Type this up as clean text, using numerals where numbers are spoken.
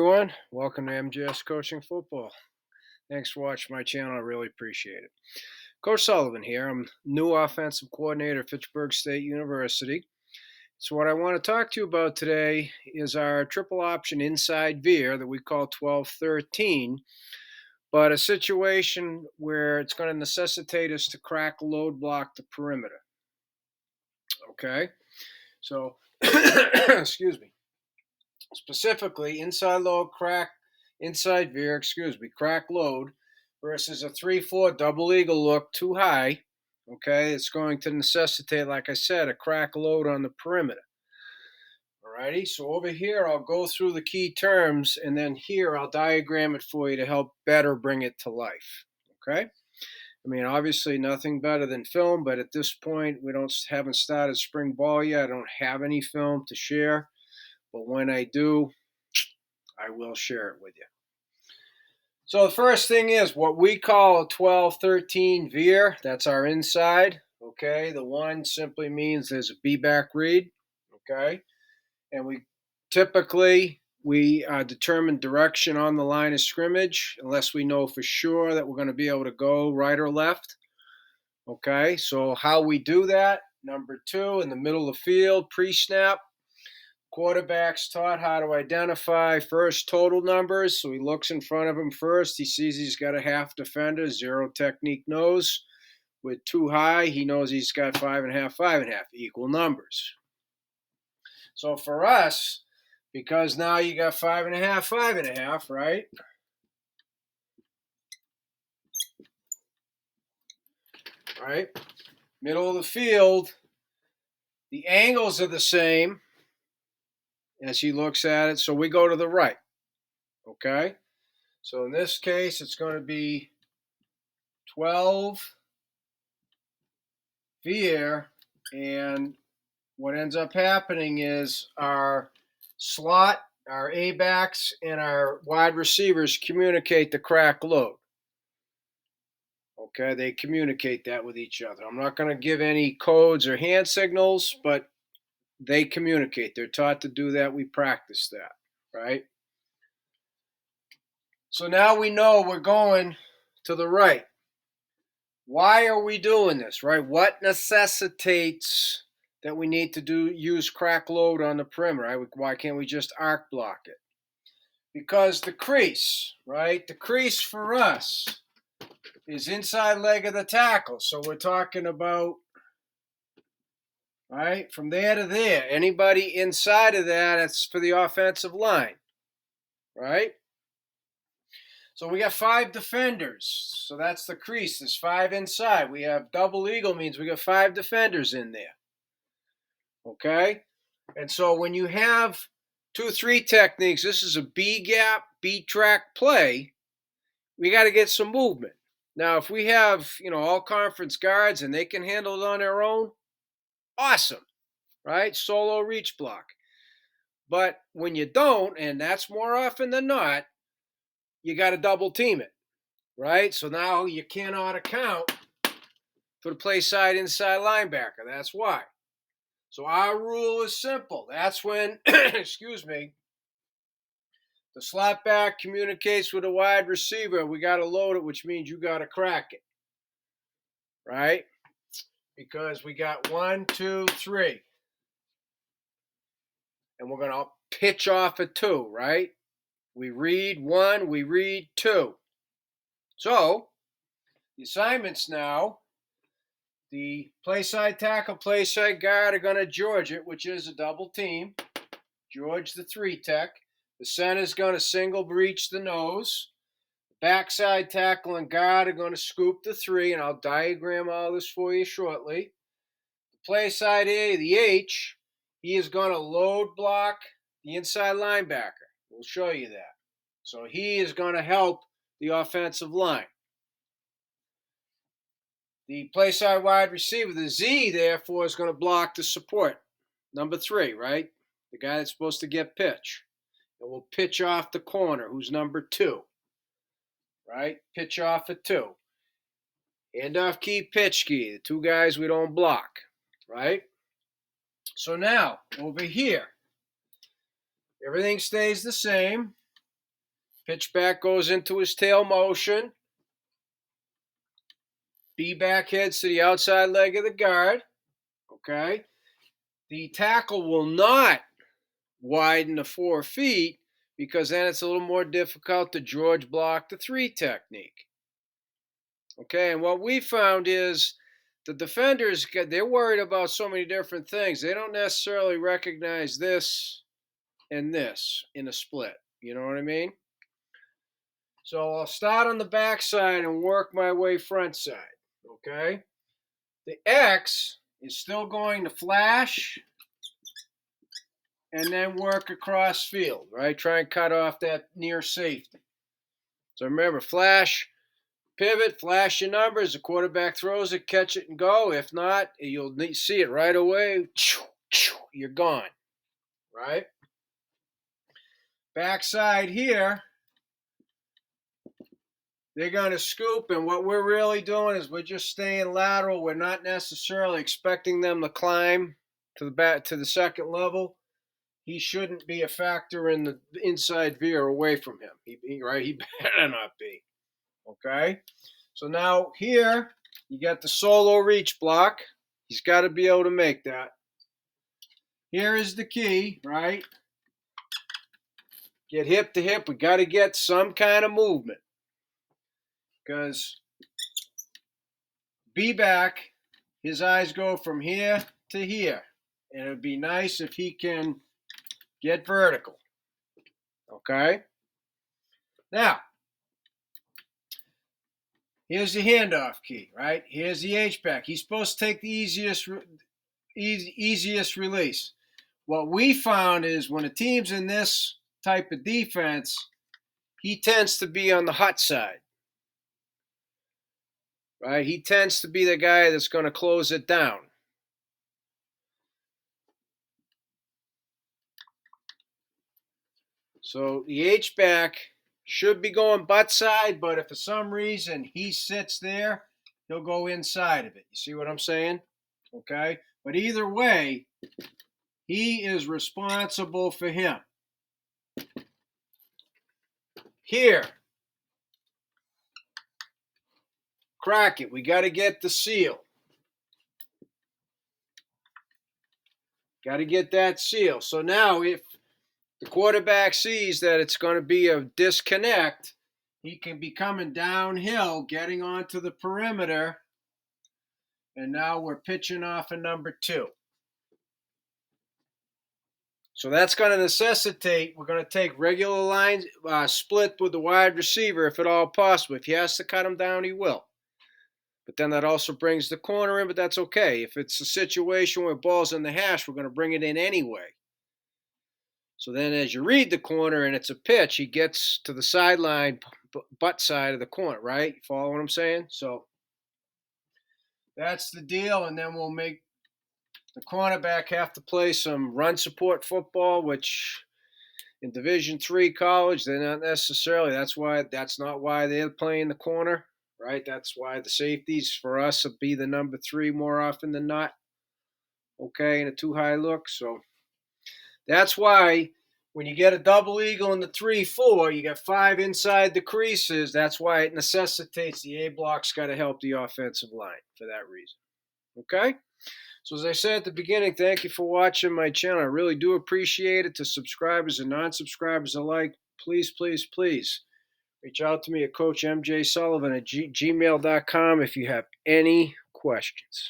everyone. Welcome to MJS Coaching Football. Thanks for watching my channel. I really appreciate it. Coach Sullivan here. I'm new offensive coordinator at Fitchburg State University. So what I want to talk to you about today is our triple option inside veer that we call 12-13, but a situation where it's going to necessitate us to crack load block the perimeter. Okay? So, excuse me. Specifically, inside veer, crack load versus a 3-4 double eagle look too high. Okay, it's going to necessitate, like I said, a crack load on the perimeter. Alrighty, so over here I'll go through the key terms, and then here I'll diagram it for you to help better bring it to life. Okay, I mean, obviously nothing better than film, but at this point we haven't started spring ball yet. I don't have any film to share, but when I do, I will share it with you. So the first thing is what we call a 12-13 veer. That's our inside. Okay, the one simply means there's a B-back read. Okay, and we typically determine direction on the line of scrimmage unless we know for sure that we're going to be able to go right or left. Okay, so how we do that, number 2, in the middle of the field, pre-snap. Quarterback's taught how to identify first total numbers. So he looks in front of him first. He sees he's got a half defender, zero technique nose. With too high, he knows he's got 5.5, equal numbers. So for us, because now you got 5.5, right? Right? Middle of the field, the angles are the same as he looks at it, so we go to the right. Okay? So in this case, it's going to be 12 veer, and what ends up happening is our slot, our A-backs, and our wide receivers communicate the crack load. Okay, they communicate that with each other. I'm not going to give any codes or hand signals, but they communicate. They're taught to do that. We practice that, right? So now we know we're going to the right. Why are we doing this, right? What necessitates that we need to use crack load on the perimeter? Right? Why can't we just arc block it? Because the crease, right? The crease for us is inside leg of the tackle. So we're talking about, right, from there to there. Anybody inside of that, it's for the offensive line, right? So we got 5 defenders. So that's the crease. There's 5 inside. We have double eagle means we got 5 defenders in there. Okay? And so when you have 2-3 techniques, this is a B gap, B track play. We got to get some movement. Now, if we have, all conference guards and they can handle it on their own, awesome, right? Solo reach block. But when you don't, and that's more often than not, you got to double team it, right? So now you cannot account for the play side inside linebacker. That's why. So our rule is simple. That's when, the slot back communicates with a wide receiver. We got to load it, which means you got to crack it, right? Because we got 1, 2, 3. And we're going to pitch off at 2, right? We read 1, we read 2. So, the assignments now, the play side tackle, play side guard are going to George it, which is a double team. George the 3 tech. The center's going to single breach the nose. The backside tackle and guard are going to scoop the 3, and I'll diagram all this for you shortly. The play side A, the H, he is going to load block the inside linebacker. We'll show you that. So he is going to help the offensive line. The play side wide receiver, the Z, therefore, is going to block the support. Number 3, right? The guy that's supposed to get pitch. And we'll pitch off the corner, who's number 2. Right? Pitch off at 2. Handoff key, pitch key. The 2 guys we don't block. Right? So now, over here, everything stays the same. Pitch back goes into his tail motion. B back heads to the outside leg of the guard. Okay. The tackle will not widen the 4 feet because then it's a little more difficult to George block the 3 technique. Okay, and what we found is the defenders, they're worried about so many different things. They don't necessarily recognize this and this in a split. You know what I mean? So I'll start on the back side and work my way front side. Okay? The X is still going to flash and then work across field, right? Try and cut off that near safety. So remember, flash, pivot, flash your numbers. The quarterback throws it, catch it, and go. If not, you'll see it right away. You're gone, right? Backside here, they're going to scoop, and what we're really doing is we're just staying lateral. We're not necessarily expecting them to climb to the second level. He shouldn't be a factor in the inside veer away from him. Right? He better not be. Okay? So now here, you got the solo reach block. He's got to be able to make that. Here is the key, right? Get hip to hip. We got to get some kind of movement. Because B back, his eyes go from here to here. And it would be nice if he can get vertical. Okay? Now, here's the handoff key, right? Here's the H-back. He's supposed to take the easiest release. What we found is when a team's in this type of defense, he tends to be on the hot side. Right? He tends to be the guy that's going to close it down. So the H-back should be going butt side, but if for some reason he sits there, he'll go inside of it. You see what I'm saying? Okay? But either way, he is responsible for him. Here. Crack it. We got to get the seal. Got to get that seal. So now if the quarterback sees that it's going to be a disconnect, he can be coming downhill, getting onto the perimeter, and now we're pitching off a number 2. So that's going to necessitate, we're going to take regular lines, split with the wide receiver if at all possible. If he has to cut him down, he will. But then that also brings the corner in, but that's okay. If it's a situation where ball's in the hash, we're going to bring it in anyway. So then as you read the corner and it's a pitch, he gets to the sideline, butt side of the corner, right? You follow what I'm saying? So that's the deal, and then we'll make the cornerback have to play some run support football, which in Division III college, they're not necessarily. That's not why they're playing the corner. Right? That's why the safeties for us will be the number 3 more often than not. Okay, in a too high look. So that's why when you get a double eagle in the 3-4, you got 5 inside the creases. That's why it necessitates the A block's got to help the offensive line for that reason. Okay? So as I said at the beginning, thank you for watching my channel. I really do appreciate it. To subscribers and non-subscribers alike, please, please, please. Reach out to me at CoachMJSullivan at gmail.com if you have any questions.